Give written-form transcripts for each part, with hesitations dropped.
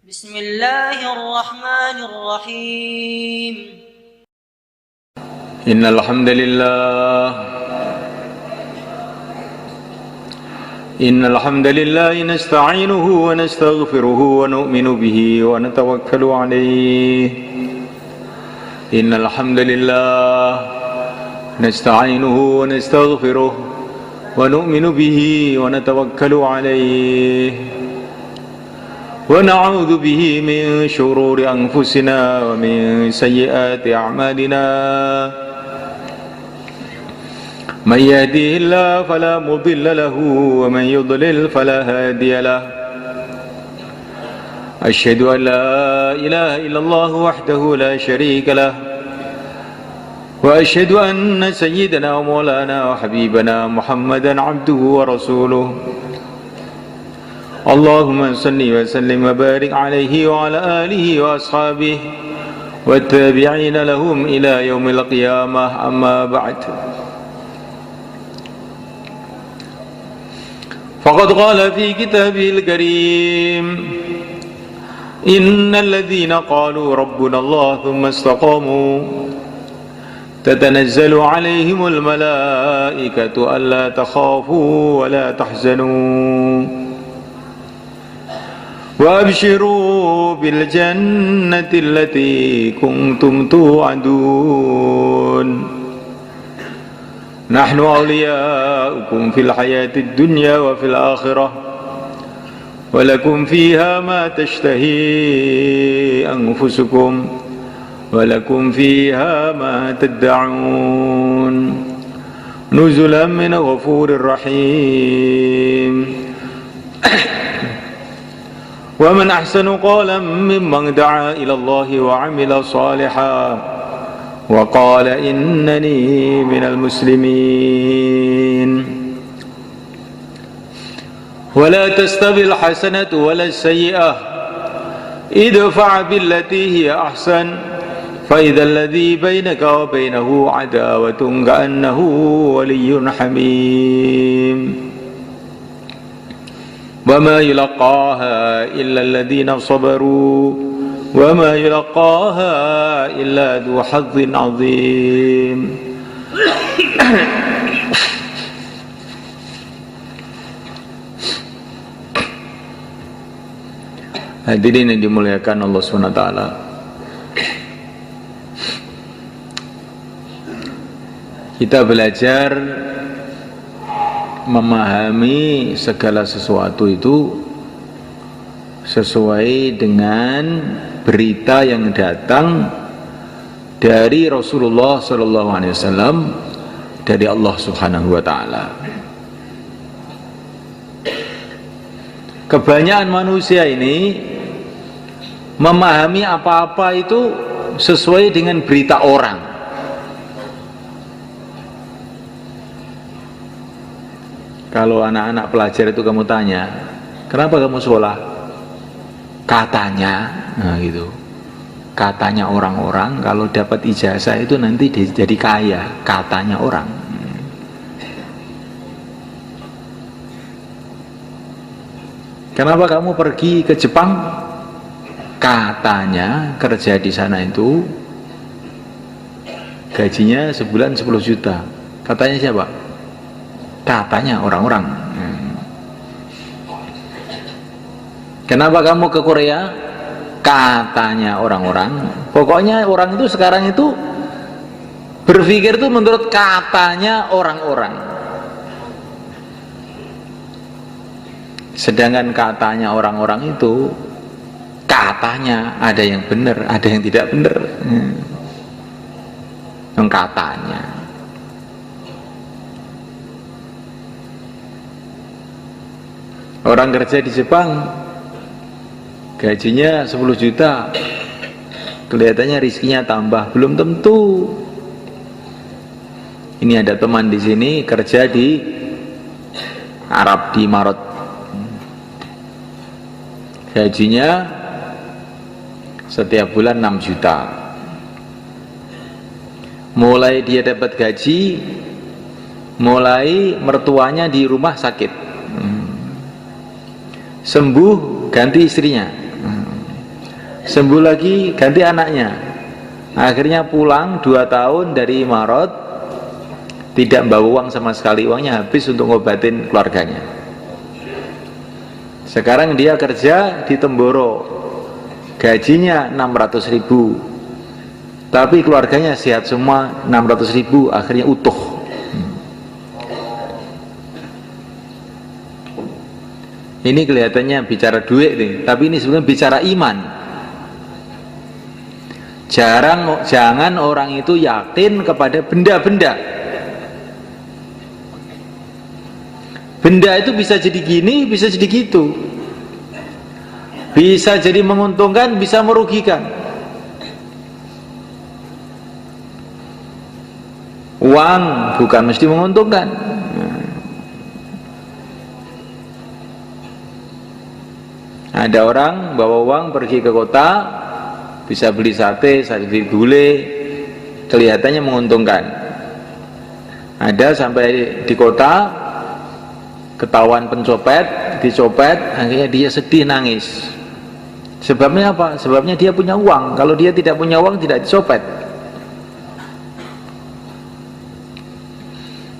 بسم الله الرحمن الرحيم. إن الحمد لله نستعينه ونستغفره ونؤمن به ونتوكل عليه. إن الحمد لله نستعينه ونستغفره ونؤمن به ونتوكل عليه ونعوذ به من شرور أنفسنا ومن سيئات أعمالنا. من يهديه الله فلا مضل له ومن يضلل فلا هادي له. أشهد أن لا إله إلا الله وحده لا شريك له، وأشهد أن سيدنا ومولانا وحبيبنا محمدا عبده ورسوله. اللهم صل وسلم وبارك عليه وعلى آله وأصحابه والتابعين لهم إلى يوم القيامة. أما بعد، فقد قال في كتابه الكريم: إن الذين قالوا ربنا الله ثم استقاموا تتنزل عليهم الملائكة ألا تخافوا ولا تحزنوا وأبشروا بالجنة التي كنتم توعدون. نحن أولياؤكم في الحياة الدنيا وفي الآخرة، ولكم فيها ما تشتهي أنفسكم ولكم فيها ما تدعون، نزلا من غفور رحيم. ومن أحسن قولا ممن دعا إلى الله وعمل صالحا وقال إنني من المسلمين. ولا تستوي الحسنة ولا السيئة، ادفع بالتي هي أحسن فإذا الذي بينك وبينه عداوة كأنه ولي حميم. وما يلقاها إلا الذين صبروا وما يلقاها إلا ذو حظ عظيم. Hadirin yang dimuliakan Allah SWT, kita belajar memahami segala sesuatu itu sesuai dengan berita yang datang dari Rasulullah SAW, dari Allah Subhanahu wa Ta'ala. Kebanyakan manusia ini memahami apa-apa itu sesuai dengan berita orang. Kalau anak-anak pelajar itu kamu tanya, kenapa kamu sekolah? Katanya, nah gitu. Katanya orang-orang kalau dapat ijazah itu nanti jadi kaya. Katanya orang. Kenapa kamu pergi ke Jepang? Katanya kerja di sana itu gajinya sebulan 10 juta. Katanya siapa? Katanya orang-orang. Kenapa kamu ke Korea? Katanya orang-orang. Pokoknya orang itu sekarang itu berpikir itu menurut katanya orang-orang. Sedangkan katanya orang-orang itu, katanya ada yang benar, ada yang tidak benar. Yang katanya. Orang kerja di Jepang gajinya 10 juta, kelihatannya rizkinya tambah, belum tentu. Ini ada teman di sini kerja di Arab, di Marot, gajinya setiap bulan 6 juta. Mulai dia dapat gaji, mulai mertuanya di rumah sakit, sembuh ganti istrinya. sembuh lagi ganti anaknya. Akhirnya pulang 2 tahun dari Imarat, tidak bawa uang sama sekali, uangnya habis untuk ngobatin keluarganya. Sekarang dia kerja di Temboro, gajinya 600.000, tapi keluarganya sehat semua, 600.000 akhirnya utuh. Ini kelihatannya bicara duit nih, tapi ini sebenarnya bicara iman. Jangan orang itu yakin kepada benda-benda. Benda itu bisa jadi gini, bisa jadi gitu. Bisa jadi menguntungkan, bisa merugikan. Uang bukan mesti menguntungkan. Ada orang bawa uang pergi ke kota, bisa beli sate, beli gulai, kelihatannya menguntungkan. Ada sampai di kota, ketahuan pencopet, dicopet, akhirnya dia sedih nangis. Sebabnya apa? Sebabnya dia punya uang. Kalau dia tidak punya uang, tidak dicopet.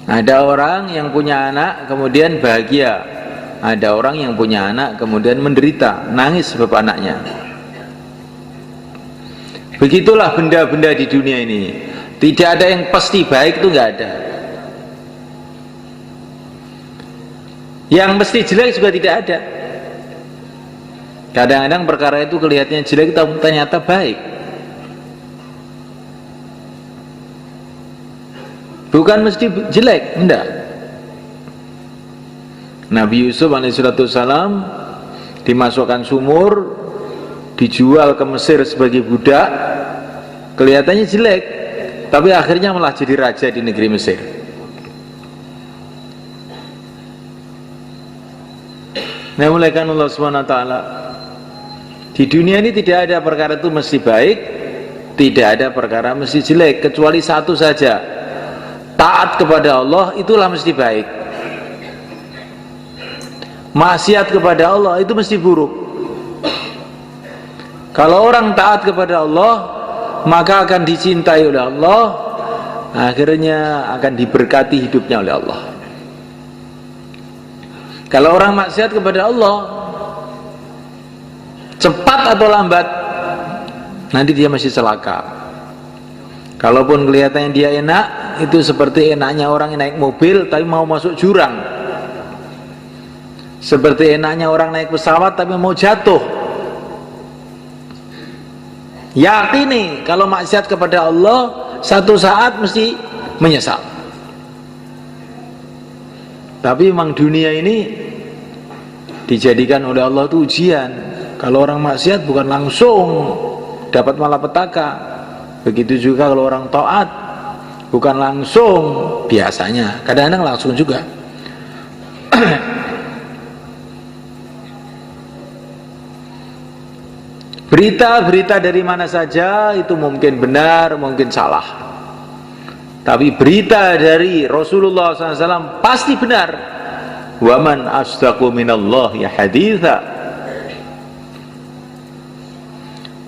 Ada orang yang punya anak kemudian bahagia. Ada orang yang punya anak kemudian menderita, nangis sebab anaknya. Begitulah benda-benda di dunia ini. Tidak ada yang pasti baik, itu nggak ada. Yang mesti jelek juga tidak ada. Kadang-kadang perkara itu kelihatannya jelek tapi ternyata baik. Bukan mesti jelek, enggak. Nabi Yusuf alaihissalam dimasukkan sumur, dijual ke Mesir sebagai budak, kelihatannya jelek, tapi akhirnya malah jadi raja di negeri Mesir. Nah, mulaikan Allah SWT, di dunia ini tidak ada perkara itu mesti baik, tidak ada perkara mesti jelek, kecuali satu saja, taat kepada Allah itulah mesti baik. Maksiat kepada Allah itu mesti buruk. Kalau orang taat kepada Allah, maka akan dicintai oleh Allah, akhirnya akan diberkati hidupnya oleh Allah. Kalau orang maksiat kepada Allah, cepat atau lambat nanti dia masih celaka. Kalaupun kelihatannya dia enak, itu seperti enaknya orang yang naik mobil tapi mau masuk jurang. Seperti enaknya orang naik pesawat tapi mau jatuh. Yakini kalau maksiat kepada Allah satu saat mesti menyesal. Tapi memang dunia ini dijadikan oleh Allah itu ujian. Kalau orang maksiat bukan langsung dapat malapetaka. Begitu juga kalau orang taat bukan langsung, biasanya kadang-kadang langsung juga. Berita-berita dari mana saja itu mungkin benar, mungkin salah. Tapi berita dari Rasulullah SAW pasti benar. Waman asdaqu minallahi haditha.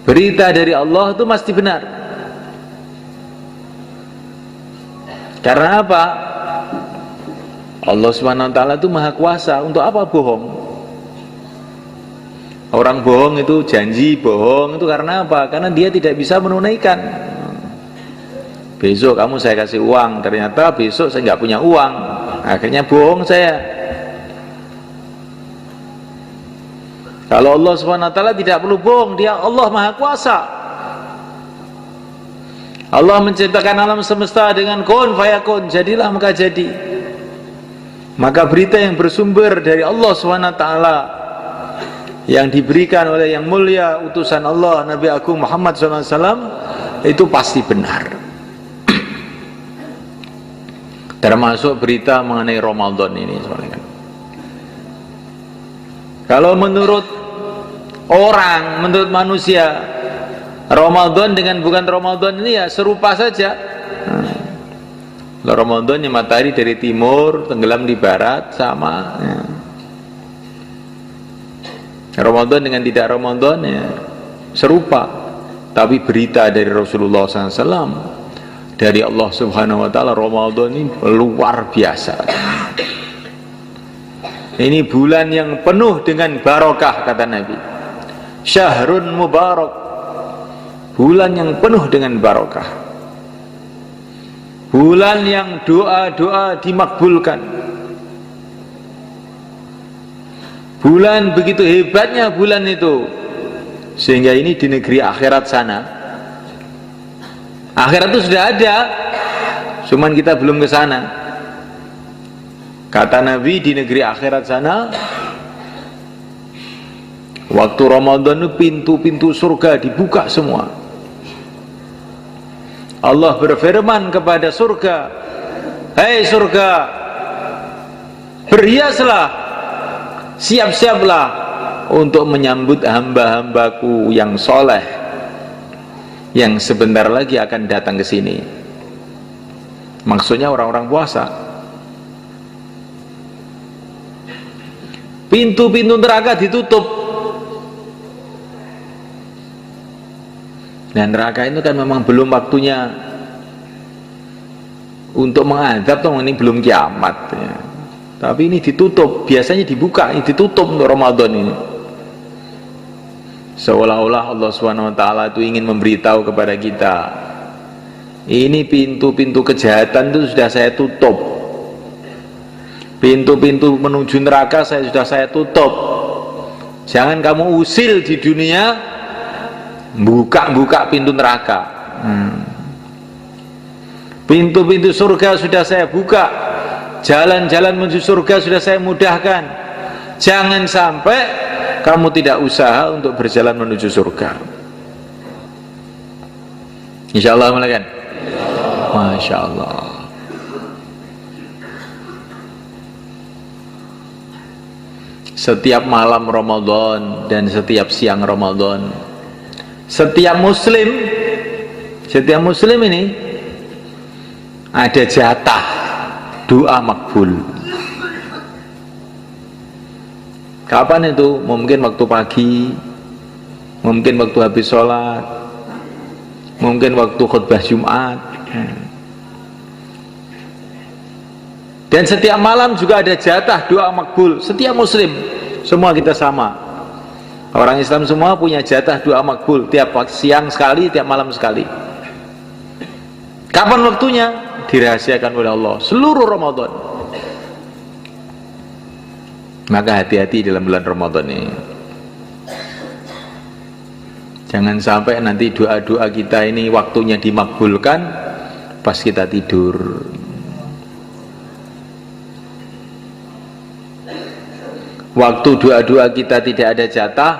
Berita dari Allah itu pasti benar. Karena apa? Allah SWT itu maha kuasa. Untuk apa bohong? Orang bohong itu janji bohong itu karena apa? Karena dia tidak bisa menunaikan. Besok kamu saya kasih uang, ternyata besok saya nggak punya uang, akhirnya bohong saya. Kalau Allah SWT tidak perlu bohong, dia Allah maha kuasa. Allah menciptakan alam semesta dengan kun fayakun, jadilah maka jadi. Maka berita yang bersumber dari Allah SWT yang diberikan oleh yang mulia utusan Allah Nabi Agung Muhammad SAW itu pasti benar. Termasuk berita mengenai Ramadan ini. Kalau menurut orang, menurut manusia, Ramadan dengan bukan Ramadan ini ya serupa saja. Ramadan yang matahari dari timur tenggelam di barat sama ya. Ramadan dengan tidak Ramadan ya serupa, tapi berita dari Rasulullah SAW, dari Allah Subhanahu wa Ta'ala, Ramadan ini luar biasa. Ini bulan yang penuh dengan barokah, kata Nabi. Syahrun mubarak, bulan yang penuh dengan barokah, bulan yang doa-doa dimakbulkan, bulan begitu hebatnya bulan itu, sehingga ini di negeri akhirat sana, akhirat itu sudah ada, cuman kita belum ke sana. Kata Nabi, di negeri akhirat sana, waktu Ramadan itu pintu-pintu surga dibuka semua. Allah berfirman kepada surga, "Hei surga, berhiaslah, siap-siaplah untuk menyambut hamba-hambaku yang soleh, yang sebentar lagi akan datang ke sini." Maksudnya orang-orang puasa. Pintu-pintu neraka ditutup. Dan neraka itu kan memang belum waktunya untuk mengadab, toh ini belum kiamat ya. Tapi ini ditutup, biasanya dibuka, ini ditutup untuk Ramadan ini. Seolah-olah Allah SWT itu ingin memberitahu kepada kita, ini pintu-pintu kejahatan itu sudah saya tutup, pintu-pintu menuju neraka sudah saya tutup. Jangan kamu usil di dunia buka-buka pintu neraka. Pintu-pintu surga sudah saya buka, jalan-jalan menuju surga sudah saya mudahkan. Jangan sampai kamu tidak usaha untuk berjalan menuju surga. Insyaallah, malakan. Masya Allah. Setiap malam Ramadan dan setiap siang Ramadan, setiap muslim ini ada jatah doa makbul. Kapan itu? Mungkin waktu pagi, mungkin waktu habis sholat, mungkin waktu khutbah Jumat. Dan setiap malam juga ada jatah doa makbul. Setiap muslim, semua kita sama. Orang Islam semua punya jatah doa makbul, tiap siang sekali, tiap malam sekali. Kapan waktunya? Dirahasiakan oleh Allah seluruh Ramadan. Maka hati-hati dalam bulan Ramadan ini. Jangan sampai nanti doa-doa kita ini waktunya dimakbulkan pas kita tidur. Waktu doa-doa kita tidak ada jatah,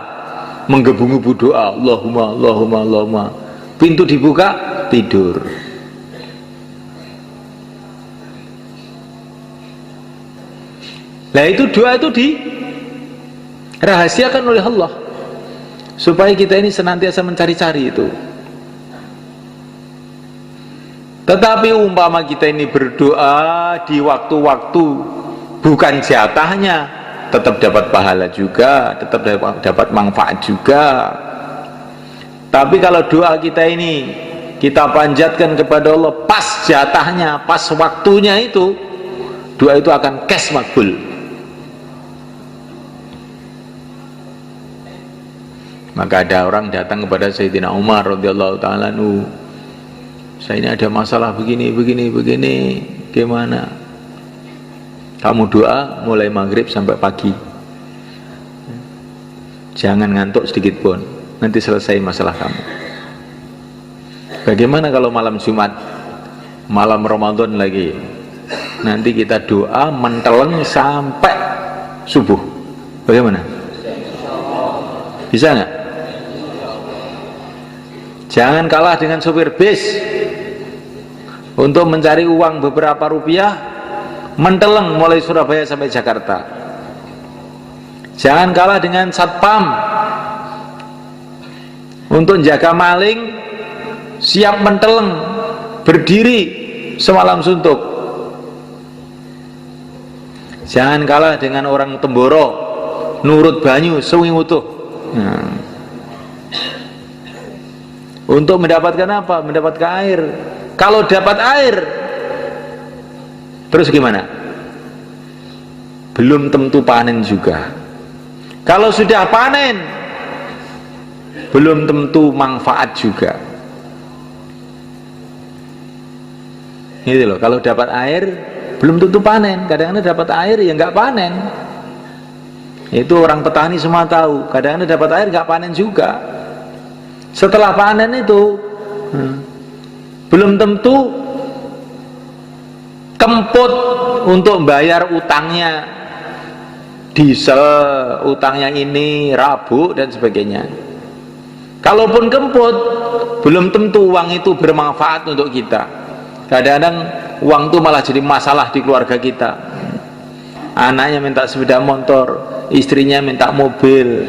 menggebu-gebu doa, Allahumma, Allahumma, Allahumma. Pintu dibuka, tidur. Nah itu doa itu dirahasiakan oleh Allah, supaya kita ini senantiasa mencari-cari itu. Tetapi umpama kita ini berdoa di waktu-waktu bukan jatahnya, tetap dapat pahala juga, tetap dapat manfaat juga. Tapi kalau doa kita ini kita panjatkan kepada Allah pas jatahnya, pas waktunya itu, doa itu akan kes makbul. Maka ada orang datang kepada Sayyidina Umar radhiyallahu ta'ala anhu, saya ini ada masalah begini, gimana? Kamu doa mulai maghrib sampai pagi, jangan ngantuk sedikit pun, nanti selesai masalah kamu. Bagaimana kalau malam Jumat, malam Ramadan lagi, nanti kita doa menteleng sampai subuh, bagaimana? Bisa nggak? Jangan kalah dengan sopir bis untuk mencari uang beberapa rupiah, menteleng mulai Surabaya sampai Jakarta. Jangan kalah dengan satpam untuk jaga maling, siap menteleng berdiri semalam suntuk. Jangan kalah dengan orang Temboro nurut banyu sewengi utuh. Untuk mendapatkan apa? Mendapatkan air. Kalau dapat air, terus gimana? Belum tentu panen juga. Kalau sudah panen, belum tentu manfaat juga. Gitu loh, kalau dapat air belum tentu panen. Kadang-kadang dapat air ya nggak panen. Itu orang petani semua tahu. Kadang-kadang dapat air nggak panen juga. Setelah panen itu belum tentu kemput untuk bayar utangnya, diesel, utangnya ini, rabuk dan sebagainya. Kalaupun kemput, belum tentu uang itu bermanfaat untuk kita. Kadang-kadang uang itu malah jadi masalah di keluarga kita. Anaknya minta sepeda motor, istrinya minta mobil.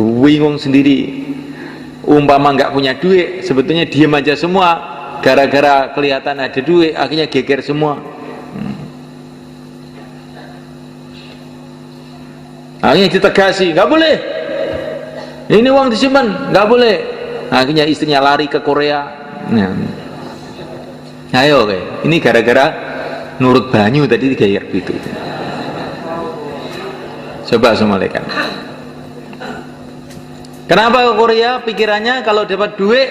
Bingung sendiri. Umpama nggak punya duit, sebetulnya diem aja semua. Gara-gara kelihatan ada duit, akhirnya geger semua. Akhirnya ditegasi, nggak boleh. Ini uang disimpan, nggak boleh. Akhirnya istrinya lari ke Korea. Ayo, ini gara-gara nurut banyu tadi digayer gitu. Coba semalekan. Kenapa ke Korea? Pikirannya kalau dapat duit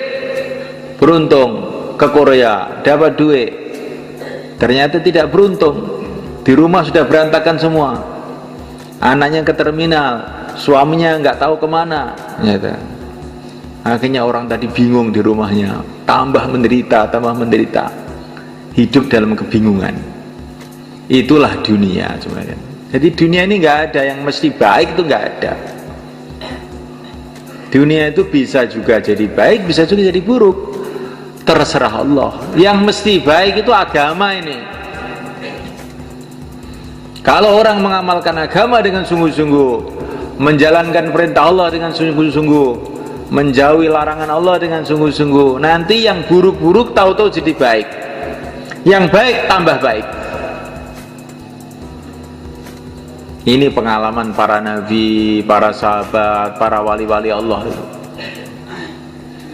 beruntung. Ke Korea dapat duit, ternyata tidak beruntung. Di rumah sudah berantakan semua. Anaknya ke terminal, suaminya nggak tahu kemana. Akhirnya orang tadi bingung di rumahnya, tambah menderita, hidup dalam kebingungan. Itulah dunia sebenarnya. Jadi dunia ini nggak ada yang mesti baik, itu nggak ada. Dunia itu bisa juga jadi baik, bisa juga jadi buruk. Terserah Allah. Yang mesti baik itu agama ini. Kalau orang mengamalkan agama dengan sungguh-sungguh, menjalankan perintah Allah dengan sungguh-sungguh, menjauhi larangan Allah dengan sungguh-sungguh, nanti yang buruk-buruk tahu-tahu jadi baik, yang baik tambah baik. Ini pengalaman para nabi, para sahabat, para wali-wali Allah itu.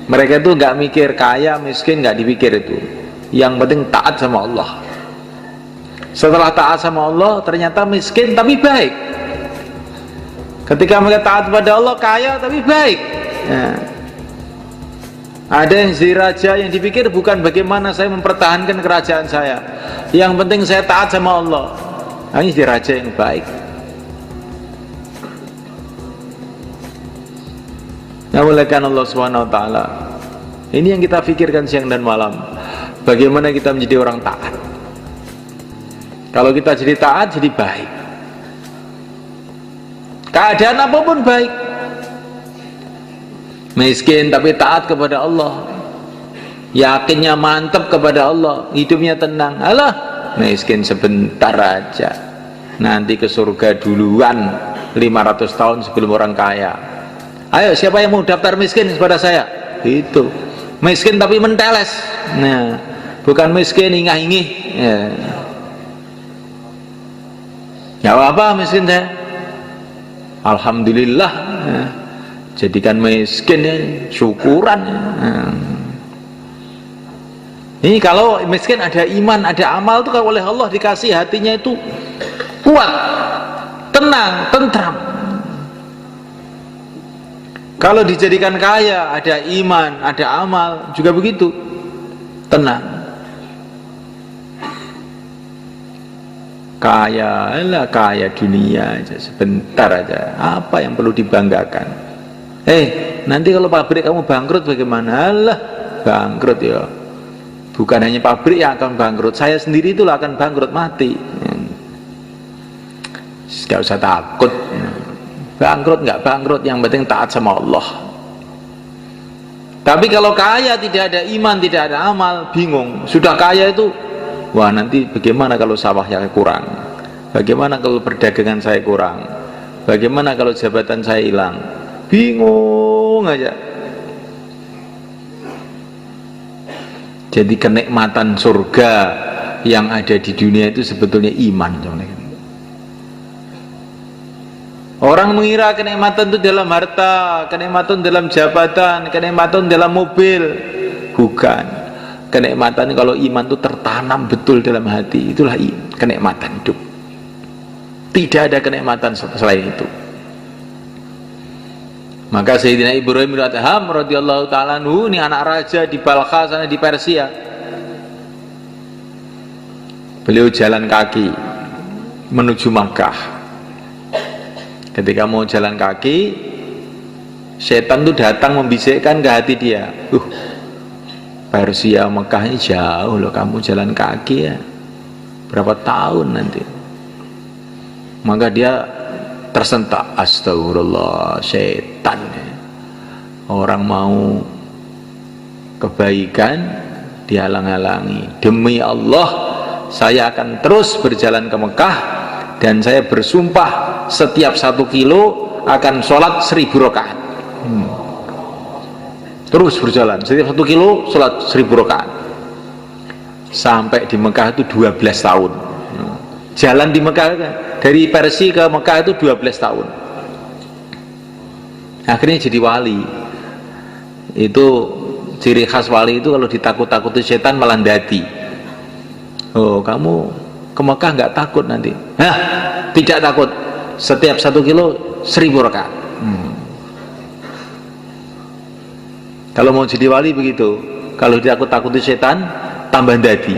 Mereka itu nggak mikir kaya miskin, nggak dipikir itu. Yang penting taat sama Allah. Setelah taat sama Allah, ternyata miskin tapi baik. Ketika mereka taat pada Allah, kaya tapi baik. Ada yang jadi raja, yang dipikir bukan bagaimana saya mempertahankan kerajaan saya, yang penting saya taat sama Allah. Ini jadi raja yang baik. Muliakan Allah SWT. Ini yang kita pikirkan siang dan malam. Bagaimana kita menjadi orang taat. Kalau kita jadi taat, jadi baik. Keadaan apapun baik. Miskin tapi taat kepada Allah, yakinnya mantap kepada Allah, hidupnya tenang. Alah, miskin sebentar aja, nanti ke surga duluan 500 tahun sebelum orang kaya. Ayo, siapa yang mau daftar miskin kepada saya? Itu miskin tapi menteles. Nah, bukan miskin ingah-ingih. Ya apa miskin saya? Alhamdulillah. Jadikan miskin ya, syukuran. Ini kalau miskin ada iman, ada amal itu kalau oleh Allah dikasih hatinya itu kuat, tenang, tentram. Kalau dijadikan kaya, ada iman, ada amal, juga begitu, tenang. Kaya, lah kaya dunia aja, sebentar aja. Apa yang perlu dibanggakan? Nanti kalau pabrik kamu bangkrut bagaimana? Alah, bangkrut ya. Bukan hanya pabrik yang akan bangkrut, saya sendiri itulah akan bangkrut, mati. Tidak usah takut. Bangkrut nggak bangkrut, yang penting taat sama Allah. Tapi kalau kaya tidak ada iman, tidak ada amal, bingung. Sudah kaya itu, wah nanti bagaimana kalau sawahnya kurang? Bagaimana kalau perdagangan saya kurang? Bagaimana kalau jabatan saya hilang? Bingung aja. Jadi kenikmatan surga yang ada di dunia itu sebetulnya iman. Orang mengira kenikmatan itu dalam harta, kenikmatan dalam jabatan, kenikmatan dalam mobil. Bukan. Kenikmatan kalau iman itu tertanam betul dalam hati, itulah kenikmatan hidup. Tidak ada kenikmatan selain itu. Maka Sayyidina Ibrahim bin Adham radhiyallahu ta'ala anhu, ini anak raja di Balkha sana di Persia. Beliau jalan kaki menuju Makkah. Ketika mau jalan kaki, setan itu datang membisikkan ke hati dia, Persia Mekah ini jauh loh, kamu jalan kaki ya berapa tahun nanti. Maka dia tersentak, astagfirullah, setan. Orang mau kebaikan dihalang-halangi. Demi Allah, saya akan terus berjalan ke Mekah, dan saya bersumpah setiap 1 kilo akan sholat 1000 rakaat. Terus berjalan setiap 1 kilo sholat 1000 rakaat sampai di Mekah itu 12 tahun. Jalan di Mekah dari Persia ke Mekah itu 12 tahun. Akhirnya jadi wali. Itu ciri khas wali itu, kalau ditakut-takuti setan malah dadi. Oh, kamu ke Mekah nggak takut nanti? Hah, tidak takut. Setiap 1 kilo 1000 rakaat. Kalau mau jadi wali begitu. Kalau ditakut-takuti setan, tambah dadi.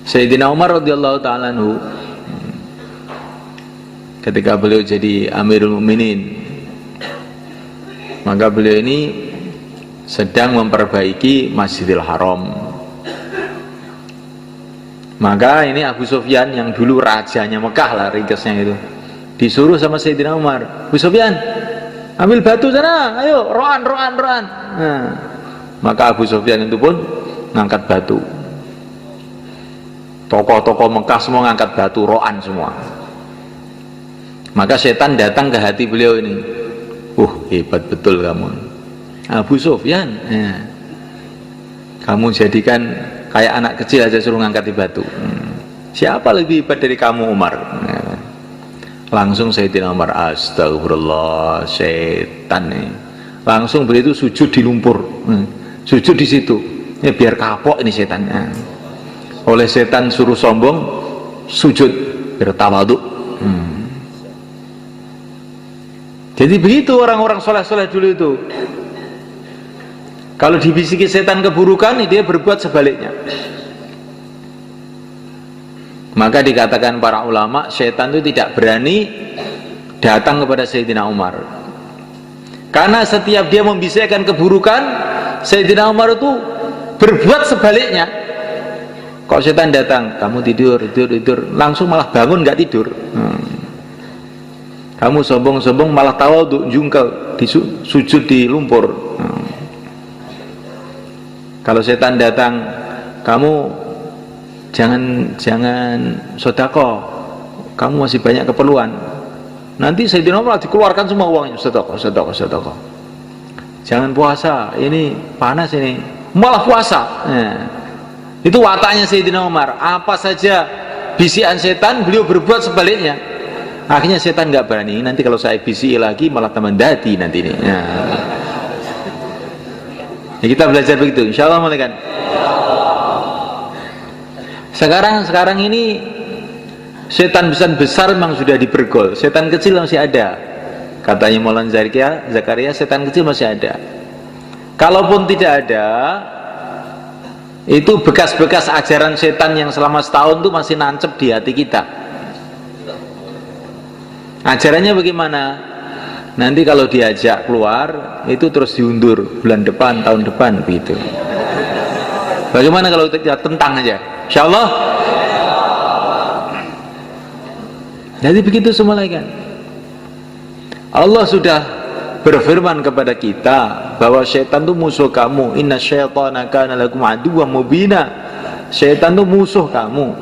Sayyidina Umar radhiyallahu ta'ala anhu, ketika beliau jadi Amirul Mukminin, maka beliau ini sedang memperbaiki Masjidil Haram. Maka ini Abu Sufyan yang dulu rajanya Mekah lah, ringkesnya itu, disuruh sama Sayyidina Umar, Abu Sufyan, ambil batu sana, ayo, roan. Nah, maka Abu Sufyan itu pun ngangkat batu. Tokoh-tokoh Mekah semua ngangkat batu, roan semua. Maka setan datang ke hati beliau ini, hebat betul kamu, Abu Sufyan. Kamu jadikan kayak anak kecil aja suruh ngangkati batu. Siapa lebih hebat dari kamu, Umar? Langsung Sayyidina Umar, astagfirullah, setan nih. Langsung beliau itu sujud di lumpur, sujud di situ. Ya, biar kapok ini setan. Oleh setan suruh sombong, sujud biar tawadhu. Jadi begitu orang-orang soleh-soleh dulu itu. Kalau dibisiki setan keburukan, dia berbuat sebaliknya. Maka dikatakan para ulama, setan itu tidak berani datang kepada Sayyidina Umar. Karena setiap dia membisikkan keburukan, Sayyidina Umar itu berbuat sebaliknya. Kalau setan datang, kamu tidur, langsung malah bangun nggak tidur. Kamu sombong-sombong malah tawadhu, jungkel, sujud di lumpur. Kalau setan datang, kamu jangan sedekah, kamu masih banyak keperluan. Nanti Sayyidina Umar dikeluarkan semua uangnya, sedekah. Jangan puasa, ini panas ini, malah puasa. Itu wataknya Sayyidina Umar. Apa saja bisikan setan, beliau berbuat sebaliknya. Akhirnya setan nggak berani. Nanti kalau saya bisiki lagi malah tambah dadi nanti ini. Ya, kita belajar begitu, insya Allah mulai kan. Sekarang ini setan besar memang sudah dibergol, setan kecil masih ada. Katanya Maulana Zakaria, setan kecil masih ada. Kalaupun tidak ada, itu bekas-bekas ajaran setan yang selama setahun itu masih nancep di hati kita. Ajarannya bagaimana? Nanti kalau diajak keluar, itu terus diundur bulan depan, tahun depan, begitu. Bagaimana kalau kita tentang aja? Insya Allah. Jadi begitu semua kan. Allah sudah berfirman kepada kita bahwa syaitan itu musuh kamu. Inna syaitana kana lakum aduwwan mubina. Syaitan itu musuh kamu.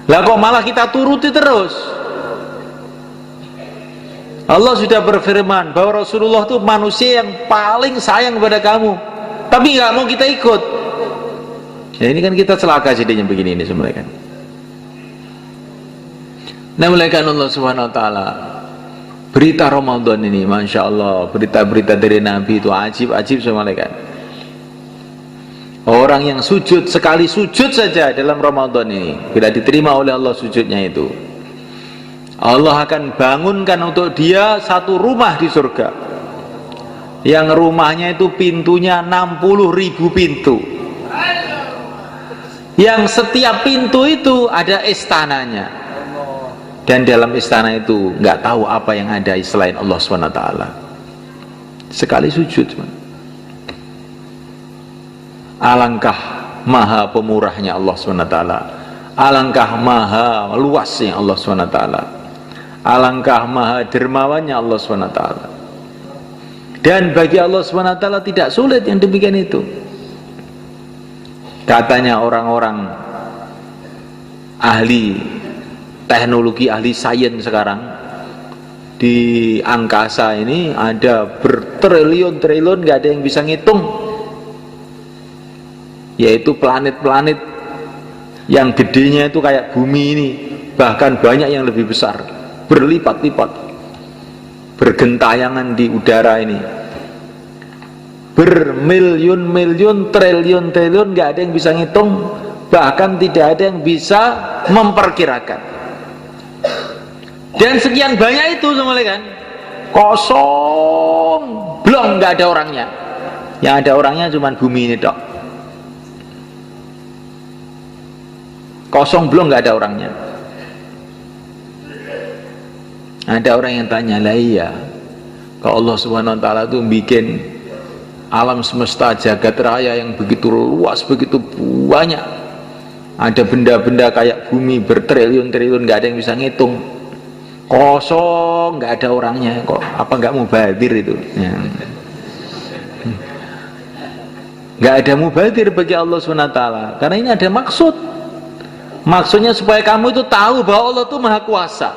Lah kok malah kita turuti terus? Allah sudah berfirman bahwa Rasulullah itu manusia yang paling sayang kepada kamu, tapi nggak mau kita ikut. Ya ini kan kita celaka jadinya begini ini semua kan. Muliakan Allah Subhanahu wa taala. Berita Ramadan ini, Masya Allah, berita-berita dari Nabi itu ajib-ajib sama malaikat. Orang yang sujud, sekali sujud saja dalam Ramadan ini, bila diterima oleh Allah sujudnya itu, Allah akan bangunkan untuk dia satu rumah di surga, yang rumahnya itu pintunya 60.000 pintu, yang setiap pintu itu ada istananya, dan dalam istana itu nggak tahu apa yang ada selain Allah SWT. Sekali sujud, alangkah maha pemurahnya Allah SWT, alangkah maha luasnya Allah SWT, alangkah maha dermawannya Allah SWT. Dan bagi Allah SWT tidak sulit yang demikian itu. Katanya orang-orang ahli teknologi, ahli sains sekarang di angkasa ini ada bertriliun-triliun, gak ada yang bisa ngitung, yaitu planet-planet yang gedenya itu kayak bumi ini, bahkan banyak yang lebih besar, berlipat-lipat, bergentayangan di udara ini, bermiliun-miliun, triliun-triliun, gak ada yang bisa ngitung, bahkan tidak ada yang bisa memperkirakan. Dan sekian banyak itu semuanya kan kosong, belum, nggak ada orangnya. Yang ada orangnya cuma bumi ini dok, kosong, belum, nggak ada orangnya. Ada orang yang tanya, lah iya, kalau Allah Subhanahu Wa Taala itu bikin alam semesta jagat raya yang begitu luas, begitu banyak, ada benda-benda kayak bumi bertriliun-triliun, nggak ada yang bisa ngitung, kosong, nggak ada orangnya, kok apa nggak mubadir itu ya. Nggak ada mubadir bagi Allah SWT, karena ini ada maksudnya supaya kamu itu tahu bahwa Allah itu maha kuasa.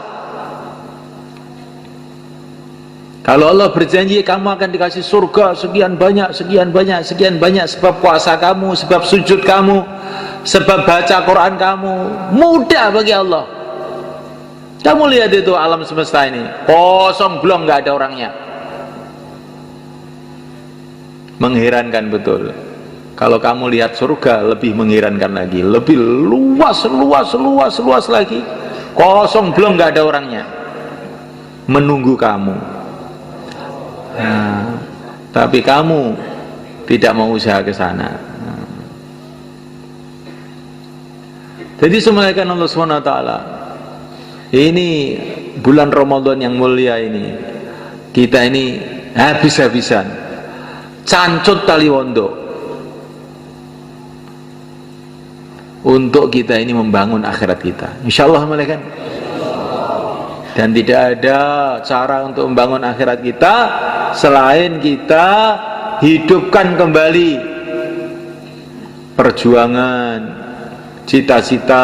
Kalau Allah berjanji kamu akan dikasih surga sekian banyak, sekian banyak, sekian banyak, sebab puasa kamu, sebab sujud kamu, sebab baca Quran kamu, mudah bagi Allah. Kamu lihat itu alam semesta ini kosong, belum, nggak ada orangnya. Mengherankan betul. Kalau kamu lihat surga lebih mengherankan lagi, lebih luas lagi, kosong, belum, nggak ada orangnya, menunggu kamu. Nah, tapi kamu tidak mau usaha ke sana. Jadi semuanya Allah SWT, ini bulan Ramadan yang mulia ini, kita ini habis-habisan cancut tali wondo untuk kita ini membangun akhirat kita, insyaallah malaikat. Dan tidak ada cara untuk membangun akhirat kita selain kita hidupkan kembali perjuangan, cita-cita,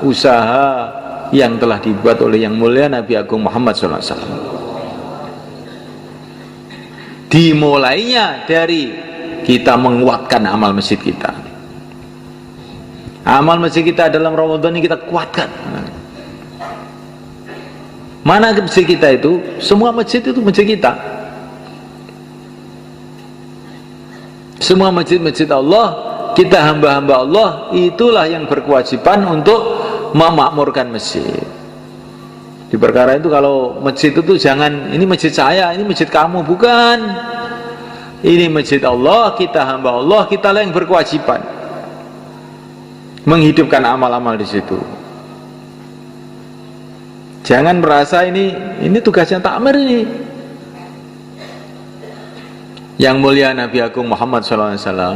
usaha yang telah dibuat oleh yang mulia Nabi Agung Muhammad SAW. Dimulainya dari kita menguatkan amal masjid kita. Amal masjid kita dalam Ramadan ini kita kuatkan. Mana masjid kita itu? Semua masjid itu masjid kita. Semua masjid-masjid Allah, kita hamba-hamba Allah, itulah yang berkewajiban untuk memakmurkan masjid. Di perkara itu kalau masjid itu jangan, ini masjid saya, ini masjid kamu, bukan. Ini masjid Allah, kita hamba Allah, kita lah yang berkewajiban menghidupkan amal-amal di situ. Jangan merasa ini tugasnya takmir ini. Yang mulia Nabi Agung Muhammad SAW,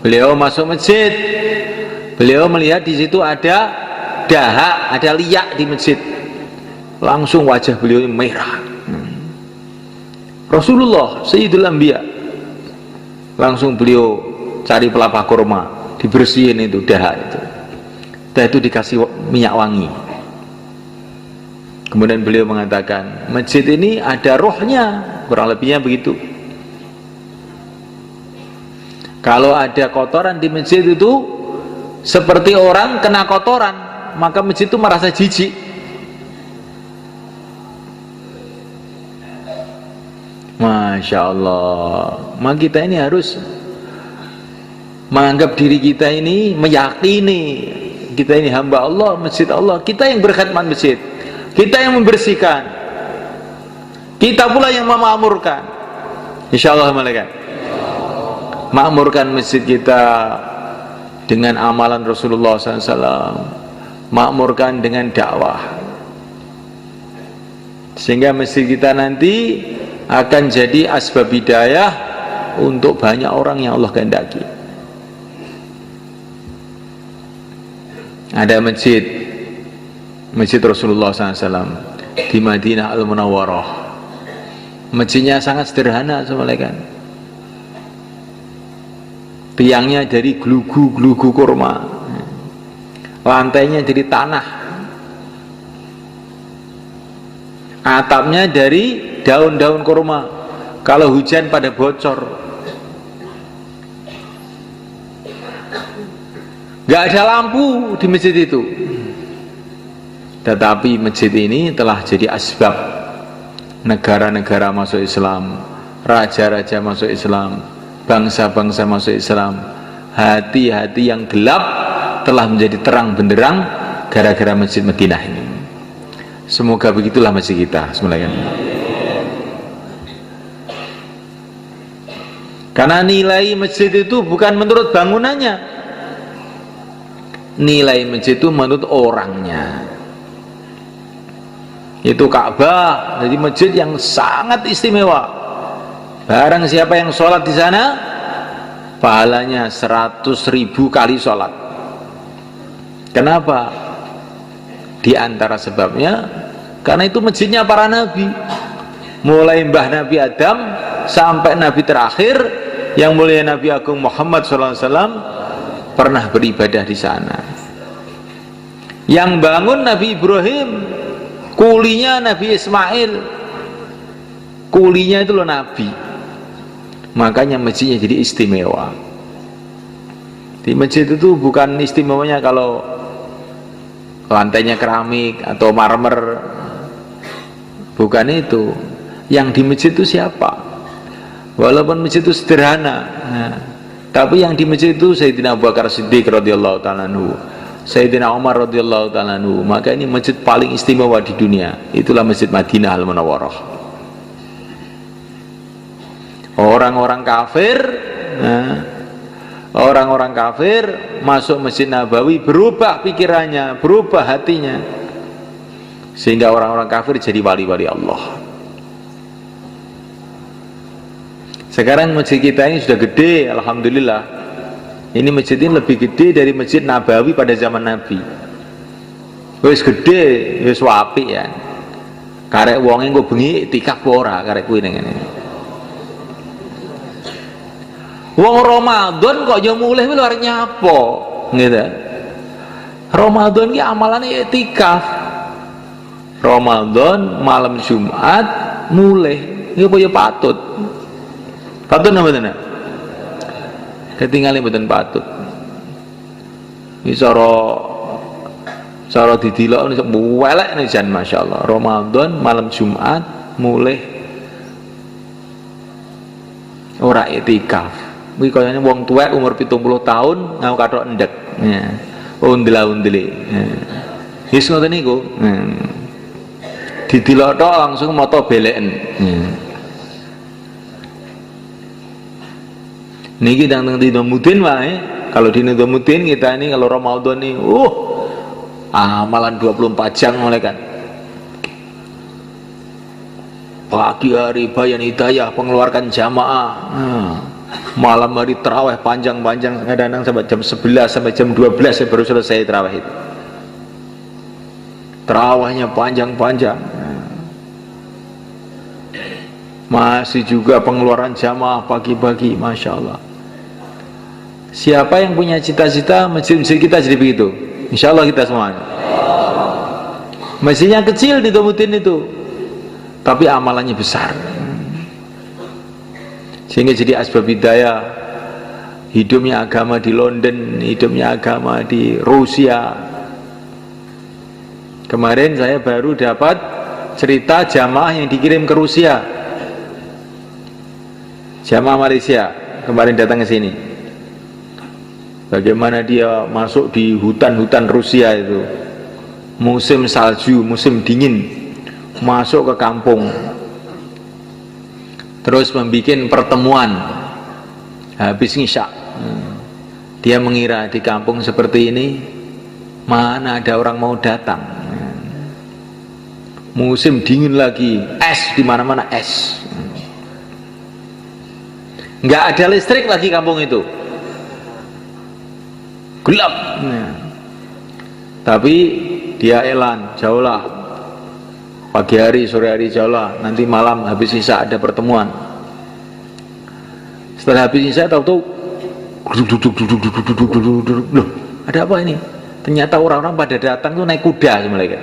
beliau masuk masjid, beliau melihat di situ ada dahak, ada liak di masjid, langsung wajah beliau ini merah. Rasulullah Sayyidul Anbiya, langsung beliau cari pelapa kurma, dibersihin itu dahak itu, dan itu dikasih minyak wangi. Kemudian beliau mengatakan, masjid ini ada rohnya, kurang lebihnya begitu. Kalau ada kotoran di masjid itu seperti orang kena kotoran, maka masjid itu merasa jijik. Masya Allah. Maka kita ini harus menganggap diri kita ini, meyakini kita ini hamba Allah, masjid Allah, kita yang berkhidmat masjid, kita yang membersihkan, kita pula yang memakmurkan. Insyaallah malaikat makmurkan masjid kita dengan amalan Rasulullah SAW, makmurkan dengan dakwah, sehingga masjid kita nanti akan jadi asbab hidayah untuk banyak orang yang Allah kehendaki. Ada masjid Rasulullah SAW di Madinah Al-Munawwarah. Masjidnya sangat sederhana, kan. Tiangnya dari gelugu kurma, lantainya dari tanah, atapnya dari daun-daun kurma. Kalau hujan pada bocor. Gak ada lampu di masjid itu. Tetapi masjid ini telah jadi asbab negara-negara masuk Islam, raja-raja masuk Islam, bangsa-bangsa masuk Islam. Hati-hati yang gelap telah menjadi terang benderang gara-gara masjid Madinah ini. Semoga begitulah masjid kita semuanya. Karena nilai masjid itu bukan menurut bangunannya, nilai masjid itu menurut orangnya. Itu Ka'bah, jadi masjid yang sangat istimewa. Barang siapa yang sholat di sana, pahalanya 100.000 kali sholat. Kenapa? Di antara sebabnya, karena itu masjidnya para nabi, mulai mbah Nabi Adam sampai nabi terakhir yang mulia Nabi Agung Muhammad SAW pernah beribadah di sana. Yang bangun Nabi Ibrahim, kulinya Nabi Ismail, kulinya itu loh nabi. Makanya masjidnya jadi istimewa. Di masjid itu bukan istimewanya kalau lantainya keramik atau marmer, bukan itu. Yang di masjid itu siapa? Walaupun masjid itu sederhana, tapi yang di masjid itu Sayyidina Abu Bakar Siddiq radhiyallahu ta'ala anhu, Sayyidina Umar radhiyallahu ta'ala anhu. Maka ini masjid paling istimewa di dunia. Itulah Masjid Madinah Al-Munawwarah. Orang-orang kafir, orang-orang kafir masuk Masjid Nabawi, berubah pikirannya, berubah hatinya, sehingga orang-orang kafir jadi wali-wali Allah. Sekarang masjid kita ini sudah gede, alhamdulillah. Ini masjid ini lebih gede dari Masjid Nabawi pada zaman Nabi. Wis gede, wis apik ya. Karek wonge engko bengi iktikaf ora karek kuwi ning ngene. Wong Ramadan kok yo mulih kuwi arep nyapo, gitu. Ramadan ki amalane iktikaf. Ramadan malam Jumat mulih, iki apa ya patut. Patut napa tenan? Ketinggalan mboten patut. Iki cara didilok nek welek nek jan masyaallah. Ramadan malam Jumat mulih ora iktikaf. Kuwi kayane wong tuwek umur 70 tahun ngau kathok endek. Ya. Undel-undele. Wis ngoten niku. Didilok tok langsung mata beleken. Niki tentang dina mudin wae. Kalau di dina mudin kita ini kalau Ramadan nih, amalan 24 jam mulai kan. Pagi hari bayan hidayah pengeluarkan jamaah. Malam hari tarawih panjang-panjang, kadang-kadang sampai jam 11 sampai jam 12 saya baru selesai tarawih itu. Tarawihnya panjang-panjang. Masih juga pengeluaran jamaah pagi-pagi, masya Allah. Siapa yang punya cita-cita masjid-masjid kita jadi begitu? Insya Allah kita semuanya. Masjidnya kecil di Tomutin itu, tapi amalannya besar, sehingga jadi asbab hidayah. Hidupnya agama di London, hidupnya agama di Rusia. Kemarin saya baru dapat cerita jamaah yang dikirim ke Rusia. Jamaah Malaysia kemarin datang ke sini. Bagaimana dia masuk di hutan-hutan Rusia itu, musim salju, musim dingin, masuk ke kampung, terus membuat pertemuan habis ngisya. Dia mengira di kampung seperti ini mana ada orang mau datang. Musim dingin lagi, es di mana-mana es. Nggak ada listrik lagi kampung itu, gelap. Tapi dia elan, jauhlah, pagi hari, sore hari jauhlah, nanti malam habis isya ada pertemuan. Setelah habis isya tahu-tahu loh, ada apa ini? Ternyata orang-orang pada datang tuh naik kuda mereka.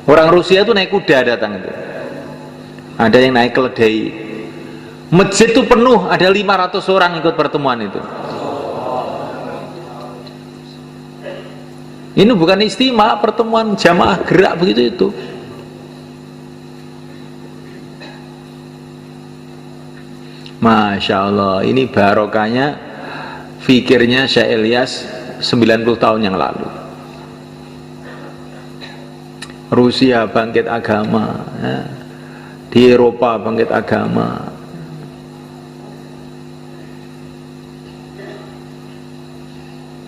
Orang Rusia tuh naik kuda datang itu. Ada yang naik keledai. Masjid itu penuh, ada 500 orang ikut pertemuan itu. Ini bukan istimewa, pertemuan jamaah gerak begitu itu. Masya Allah, ini barokahnya fikirnya Syekh Ilyas 90 tahun yang lalu. Rusia bangkit agama, ya. Di Eropa bangkit agama,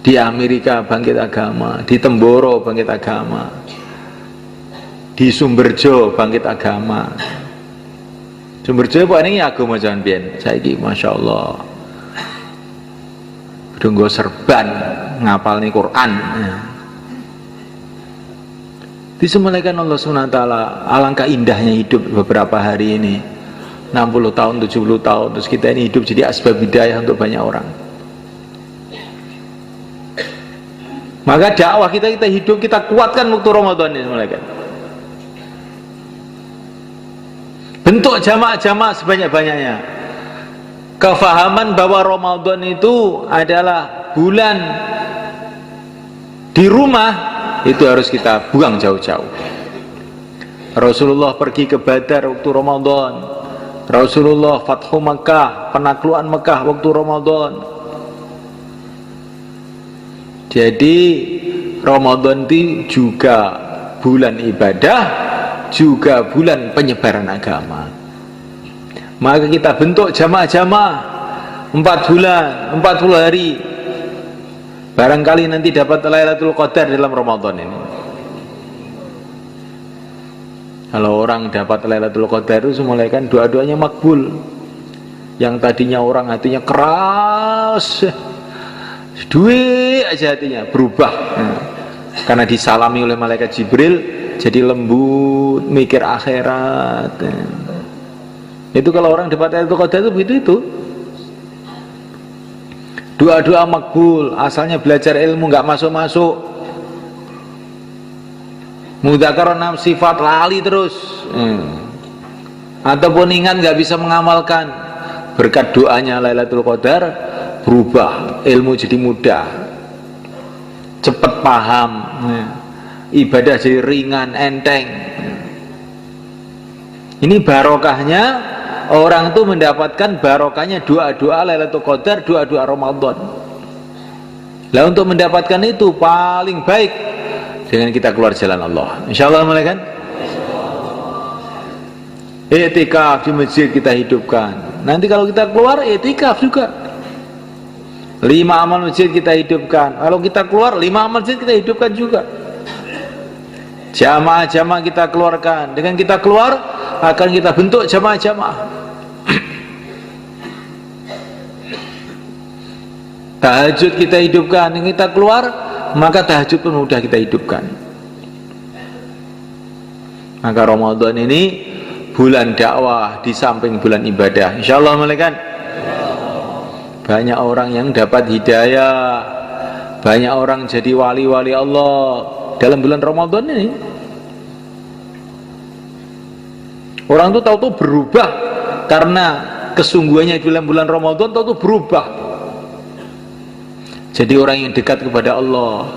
di Amerika bangkit agama, di Temboro bangkit agama, di Sumberjo bangkit agama. Sumberjo apa ini agama jangan biyen. Saiki Masya Allah udah nggo serban ngapal nih Quran. Disemelehkan Allah SWT. Alangkah indahnya hidup beberapa hari ini, 60 tahun, 70 tahun, terus kita ini hidup jadi asbab hidayah untuk banyak orang. Maka dakwah kita hidup, kita kuatkan waktu Ramadan ini semelehkan. Bentuk jamaah-jamaah sebanyak-banyaknya. Kefahaman bahwa Ramadan itu adalah bulan di rumah, itu harus kita buang jauh-jauh. Rasulullah pergi ke Badar waktu Ramadan. Rasulullah Fathu Makkah, penaklukan Mekah waktu Ramadan. Jadi Ramadan itu juga bulan ibadah, juga bulan penyebaran agama. Maka kita bentuk jamaah-jamaah 4 bulan, 40 hari. Barangkali nanti dapat Lailatul Qadar dalam Ramadan ini. Kalau orang dapat Lailatul Qadar itu semulai kan doa-doanya makbul. Yang tadinya orang hatinya keras, duit aja hatinya berubah. Karena disalami oleh malaikat Jibril, jadi lembut, mikir akhirat. Itu kalau orang dapat Lailatul Qadar itu begitu itu. Doa-doa makbul, asalnya belajar ilmu nggak masuk-masuk. Mudzakarah sifat lali terus. Ataupun ingat nggak bisa mengamalkan. Berkat doanya Lailatul Qadar berubah, ilmu jadi mudah, cepat paham, ibadah jadi ringan, enteng. Ini barokahnya orang itu mendapatkan barokahnya doa-doa Lailatul Qadar, doa-doa Ramadan. Lah untuk mendapatkan itu paling baik dengan kita keluar jalan Allah. Insyaallah malaikat. I'tikaf di masjid kita hidupkan. Nanti kalau kita keluar i'tikaf juga. 5 amal masjid kita hidupkan. Kalau kita keluar 5 amal masjid kita hidupkan juga. Jamaah-jamaah kita keluarkan. Dengan kita keluar akan kita bentuk jamaah-jamaah. Tahajud kita hidupkan. Dengan kita keluar maka tahajud pun mudah kita hidupkan. Maka Ramadan ini bulan dakwah di samping bulan ibadah. Insyaallah malaikat. Banyak orang yang dapat hidayah, banyak orang jadi wali-wali Allah dalam bulan Ramadan ini. Orang itu tahu-tahu berubah karena kesungguhannya dalam bulan Ramadan, tahu-tahu berubah. Jadi orang yang dekat kepada Allah,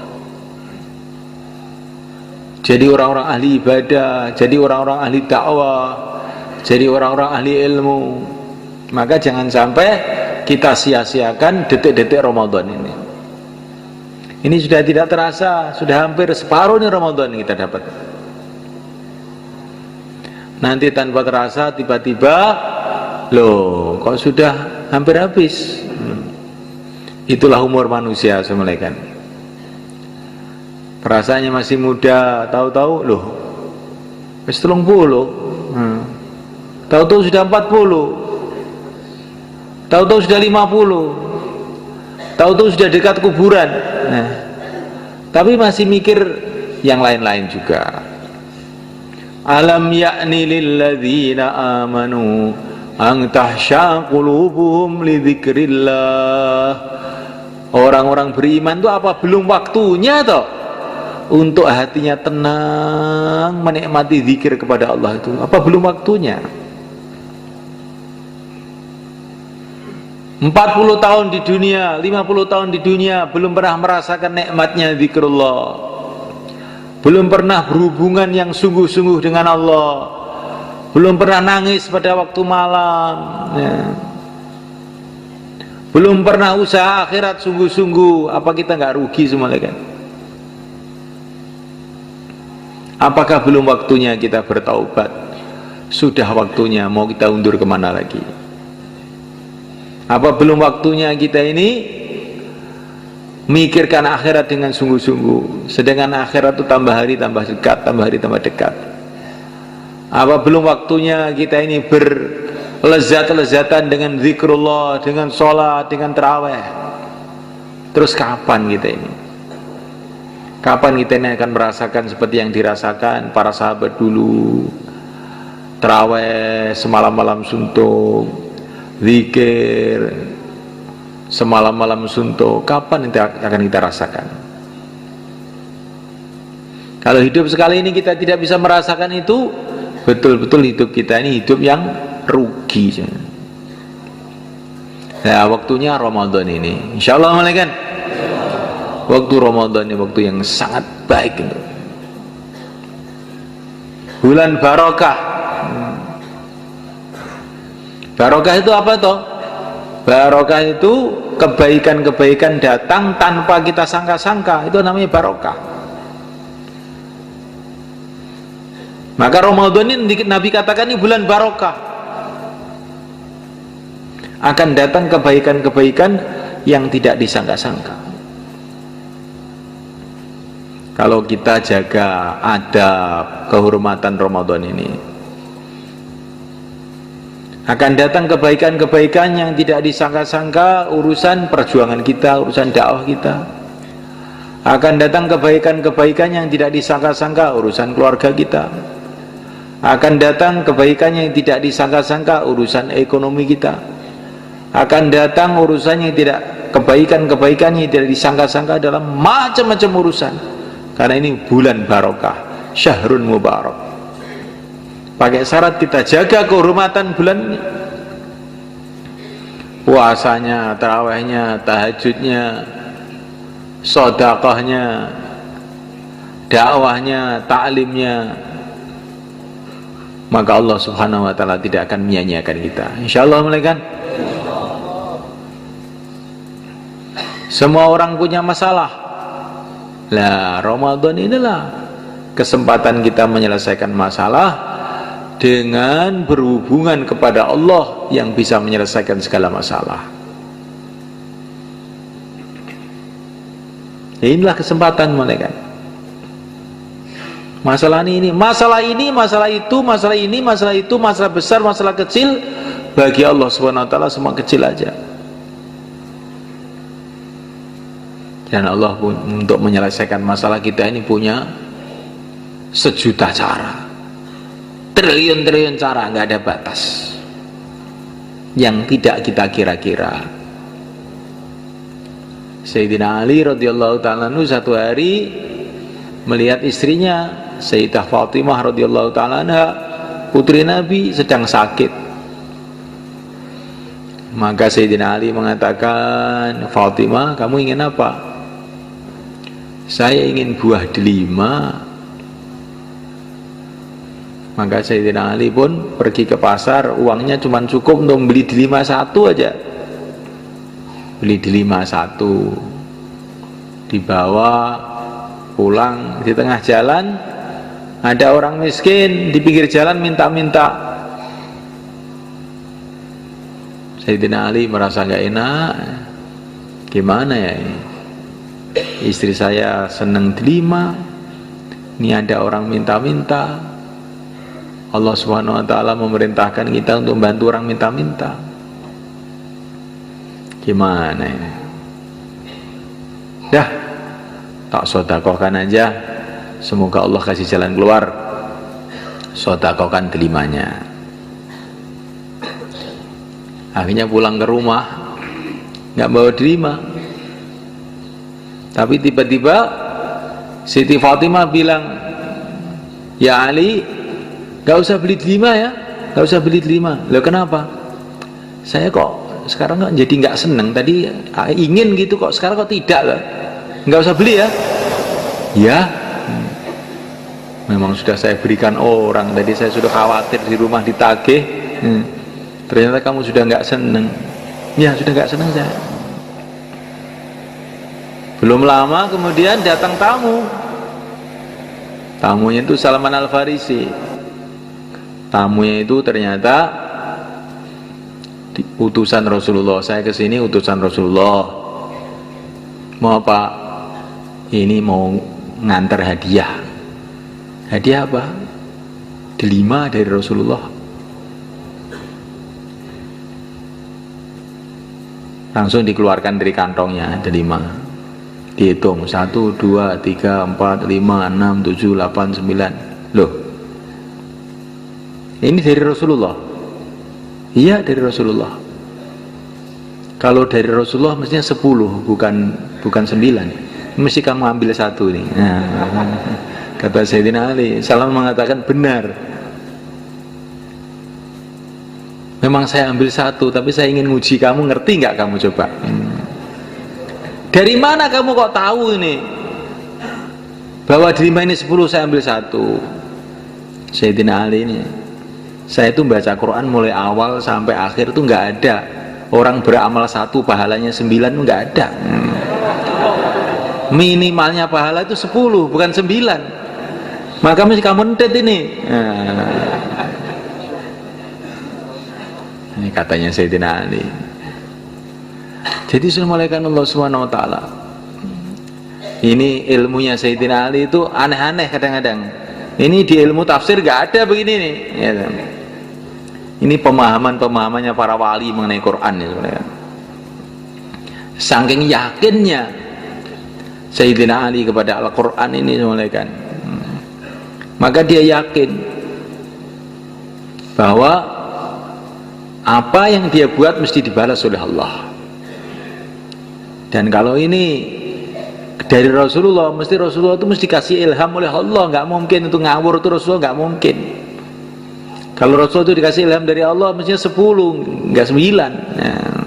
jadi orang-orang ahli ibadah, jadi orang-orang ahli dakwah, jadi orang-orang ahli ilmu. Maka jangan sampai kita sia-siakan detik-detik Ramadan ini. Ini sudah tidak terasa, sudah hampir separuh nih Ramadan yang kita dapat. Nanti tanpa terasa tiba-tiba, loh kok sudah hampir habis. Itulah umur manusia semulaikan. Perasaannya masih muda, tahu-tahu loh wis 30. Tahu-tahu sudah 40. Tahu-tahu sudah 50. Tahu-tahu sudah dekat kuburan. Nah, tapi masih mikir yang lain-lain juga. Alam ya'ni lilladzina amanu an tahsya qulubuhum li dzikrillah. Orang-orang beriman itu apa belum waktunya toh untuk hatinya tenang menikmati zikir kepada Allah itu? Apa belum waktunya? 40 tahun di dunia, 50 tahun di dunia belum pernah merasakan nikmatnya zikrullah, belum pernah berhubungan yang sungguh-sungguh dengan Allah, belum pernah nangis pada waktu malam ya. Belum pernah usaha akhirat sungguh-sungguh. Apa kita nggak rugi semua kan? Apakah belum waktunya kita bertaubat? Sudah waktunya, mau kita undur kemana lagi? Apa belum waktunya kita ini mikirkan akhirat dengan sungguh-sungguh? Sedangkan akhirat itu tambah hari tambah dekat, tambah hari tambah dekat. Apa belum waktunya kita ini berlezat-lezatan dengan zikrullah, dengan sholat, dengan tarawih? Terus kapan kita ini? Kapan kita ini akan merasakan seperti yang dirasakan para sahabat dulu? Tarawih semalam-malam suntuk, zikir semalam-malam suntuk. Kapan itu akan kita rasakan? Kalau hidup sekali ini kita tidak bisa merasakan itu, betul-betul hidup kita ini hidup yang rugi. Nah, waktunya Ramadan ini, insya Allah malaikat. Waktu Ramadan ini waktu yang sangat baik itu. Bulan barokah. Barokah itu apa toh? Barokah itu kebaikan-kebaikan datang tanpa kita sangka-sangka. Itu namanya barokah. Maka Ramadan ini Nabi katakan ini bulan barokah. Akan datang kebaikan-kebaikan yang tidak disangka-sangka. Kalau kita jaga adab kehormatan Ramadan ini, akan datang kebaikan-kebaikan yang tidak disangka-sangka. Urusan perjuangan kita, urusan dakwah kita. Akan datang kebaikan-kebaikan yang tidak disangka-sangka. Urusan keluarga kita. Akan datang kebaikan yang tidak disangka-sangka. Urusan ekonomi kita. Akan datang urusan yang tidak, kebaikan-kebaikan yang tidak disangka-sangka dalam macam-macam urusan. Karena ini bulan barokah, syahrun mubarak. Pakai syarat kita jaga kehormatan bulan ini. Puasanya, tarawihnya, tahajudnya, sedekahnya, dakwahnya, taklimnya. Maka Allah Subhanahu wa taala tidak akan menyia-nyiakan kita. Insyaallah malaikat. Semua orang punya masalah. Lah, Ramadan inilah kesempatan kita menyelesaikan masalah dengan berhubungan kepada Allah yang bisa menyelesaikan segala masalah. Inilah kesempatan malaikat. Masalah ini, masalah ini, masalah itu, masalah ini, masalah itu, masalah besar, masalah kecil, bagi Allah Subhanahu wa taala semua kecil aja. Dan Allah pun untuk menyelesaikan masalah kita ini punya sejuta cara, triliun-triliun cara, nggak ada batas yang tidak kita kira-kira. Sayyidina Ali radhiyallahu ta'ala anhu satu hari melihat istrinya Sayyidah Fatimah radhiyallahu ta'ala anha, putri Nabi, sedang sakit. Maka Sayyidina Ali mengatakan, Fatimah, kamu ingin apa? Saya ingin buah delima. Maka Sayyidina Ali pun pergi ke pasar, uangnya cuma cukup untuk beli delima satu aja. Beli delima satu, dibawa pulang. Di tengah jalan ada orang miskin di pinggir jalan minta-minta. Sayyidina Ali merasa gak enak, gimana ya ini? Istri saya seneng delima, ini ada orang minta-minta. Allah Subhanahu wa ta'ala memerintahkan kita untuk membantu orang minta-minta. Gimana ini? Dah, tak sedekahkan aja, semoga Allah kasih jalan keluar. Sedekahkan delimanya. Akhirnya pulang ke rumah, nggak bawa delima. Tapi tiba-tiba Siti Fatimah bilang, ya Ali, gak usah beli delima ya, gak usah beli delima. Loh kenapa? Saya kok sekarang kok jadi nggak seneng, tadi ingin gitu kok, sekarang kok tidak lah. Nggak usah beli ya. Ya, memang sudah saya berikan orang, tadi saya sudah khawatir di rumah ditagih. Ternyata kamu sudah nggak seneng. Ya sudah nggak seneng saya. Belum lama kemudian datang tamu. Tamunya itu Salman Al-Farisi. Tamunya itu ternyata utusan Rasulullah. Saya kesini utusan Rasulullah. Mau apa? Ini mau ngantar hadiah. Hadiah apa? Delima dari Rasulullah. Langsung dikeluarkan dari kantongnya delima. Dihitung 1, 2, 3, 4, 5, 6, 7, 8, 9. Loh, ini dari Rasulullah. Iya dari Rasulullah. Kalau dari Rasulullah mestinya 10, bukan 9. Mesti kamu ambil 1 nih. Nah, kata Sayyidina Ali, Salam mengatakan benar. Memang saya ambil 1, tapi saya ingin nguji kamu, ngerti nggak kamu coba? Dari mana kamu kok tahu ini? Bahwa delima ini 10, saya ambil 1. Sayyidina Ali ini, saya itu baca Quran mulai awal sampai akhir itu nggak ada orang beramal 1 pahalanya 9, nggak ada. Minimalnya pahala itu 10, bukan 9. Maka mesti kamu entet ini. Ini katanya Sayyidina Ali. Jadi sudah malaikat Allah Subhanahu wa ta'ala. Ini ilmunya Sayyidina Ali itu aneh-aneh kadang-kadang. Ini di ilmu tafsir gak ada begini nih. Ini pemahamannya para wali mengenai Quran ya. Saking yakinnya Sayyidina Ali kepada Al-Quran ini malaikat. Maka dia yakin bahwa apa yang dia buat mesti dibalas oleh Allah. Dan kalau ini dari Rasulullah, mesti Rasulullah itu mesti kasih ilham oleh Allah. Nggak mungkin itu ngawur, itu Rasulullah nggak mungkin. Kalau Rasulullah itu dikasih ilham dari Allah mestinya 10, nggak 9. Nah,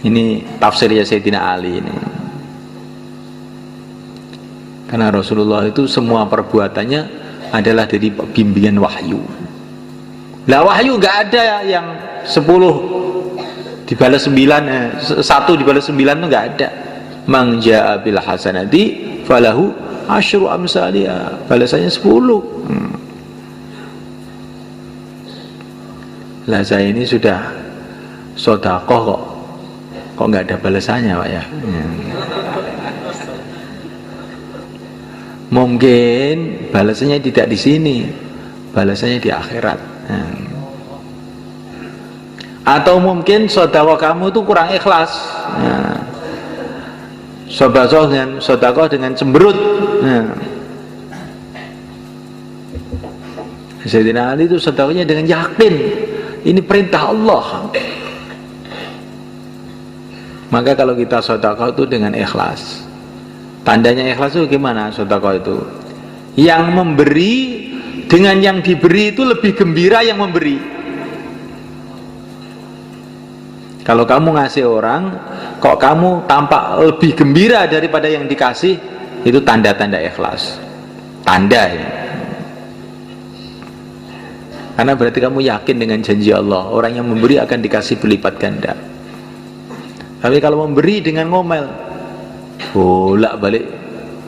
ini tafsirnya Sayyidina Ali ini. Karena Rasulullah itu semua perbuatannya adalah dari bimbingan wahyu. Lah wahyu nggak ada yang 10 dibalas 9, 1 dibalas 9 itu nggak ada. Man jaa bil hasanati falahu asyru amsalha, balasannya 10. Lah saya ini sudah sedekah kok nggak ada balasannya Pak ya. Mungkin balasannya tidak di sini, balasannya di akhirat. Atau mungkin sedekah kamu itu kurang ikhlas. Sedekah dengan cemberut. Sayyidina Ali itu sedekahnya dengan yakin ini perintah Allah. Maka kalau kita sedekah itu dengan ikhlas. Tandanya ikhlas itu gimana sedekah itu? Yang memberi dengan yang diberi itu lebih gembira yang memberi. Kalau kamu ngasih orang, kok kamu tampak lebih gembira daripada yang dikasih, itu tanda-tanda ikhlas. Tanda ya. Karena berarti kamu yakin dengan janji Allah, orang yang memberi akan dikasih berlipat ganda. Tapi kalau memberi dengan ngomel, bolak balik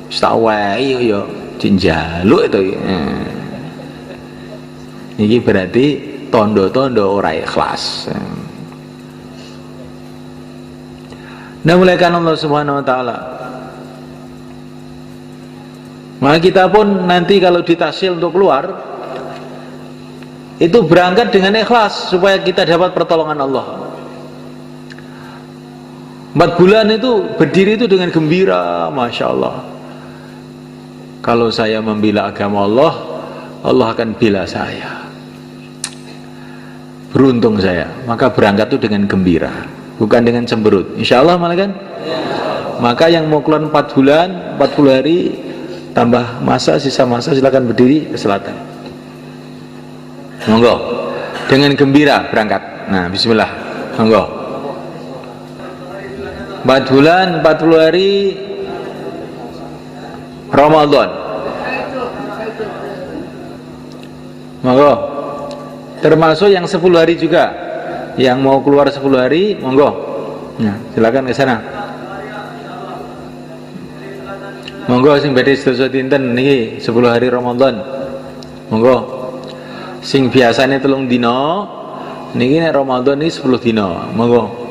stawai yo jinjaluk itu. Ini berarti tondo-tondo ora ikhlas. Nah, mulaikan Allah Subhanahu wa taala. Maka kita pun nanti kalau ditasil untuk keluar, itu berangkat dengan ikhlas supaya kita dapat pertolongan Allah. 4 bulan itu berdiri itu dengan gembira, Masya Allah. Kalau saya membela agama Allah, Allah akan bela saya. Beruntung saya. Maka berangkat itu dengan gembira, bukan dengan cemberut. Insya Allah malah kan. Maka yang mau keluar 4 bulan, 40 hari, tambah masa, sisa masa, silakan berdiri ke selatan. Monggo, dengan gembira berangkat. Nah, bismillah, monggo. 4 bulan, 40 hari Ramadan. Monggo. Termasuk yang 10 hari juga. Yang mau keluar 10 hari, monggo. Nah, silakan ke sana. Monggo sing badhe sedasa dinten niki 10 hari Ramadan. Monggo. Sing biasane 3 dina, niki nek Ramadan iki 10 dina. Monggo.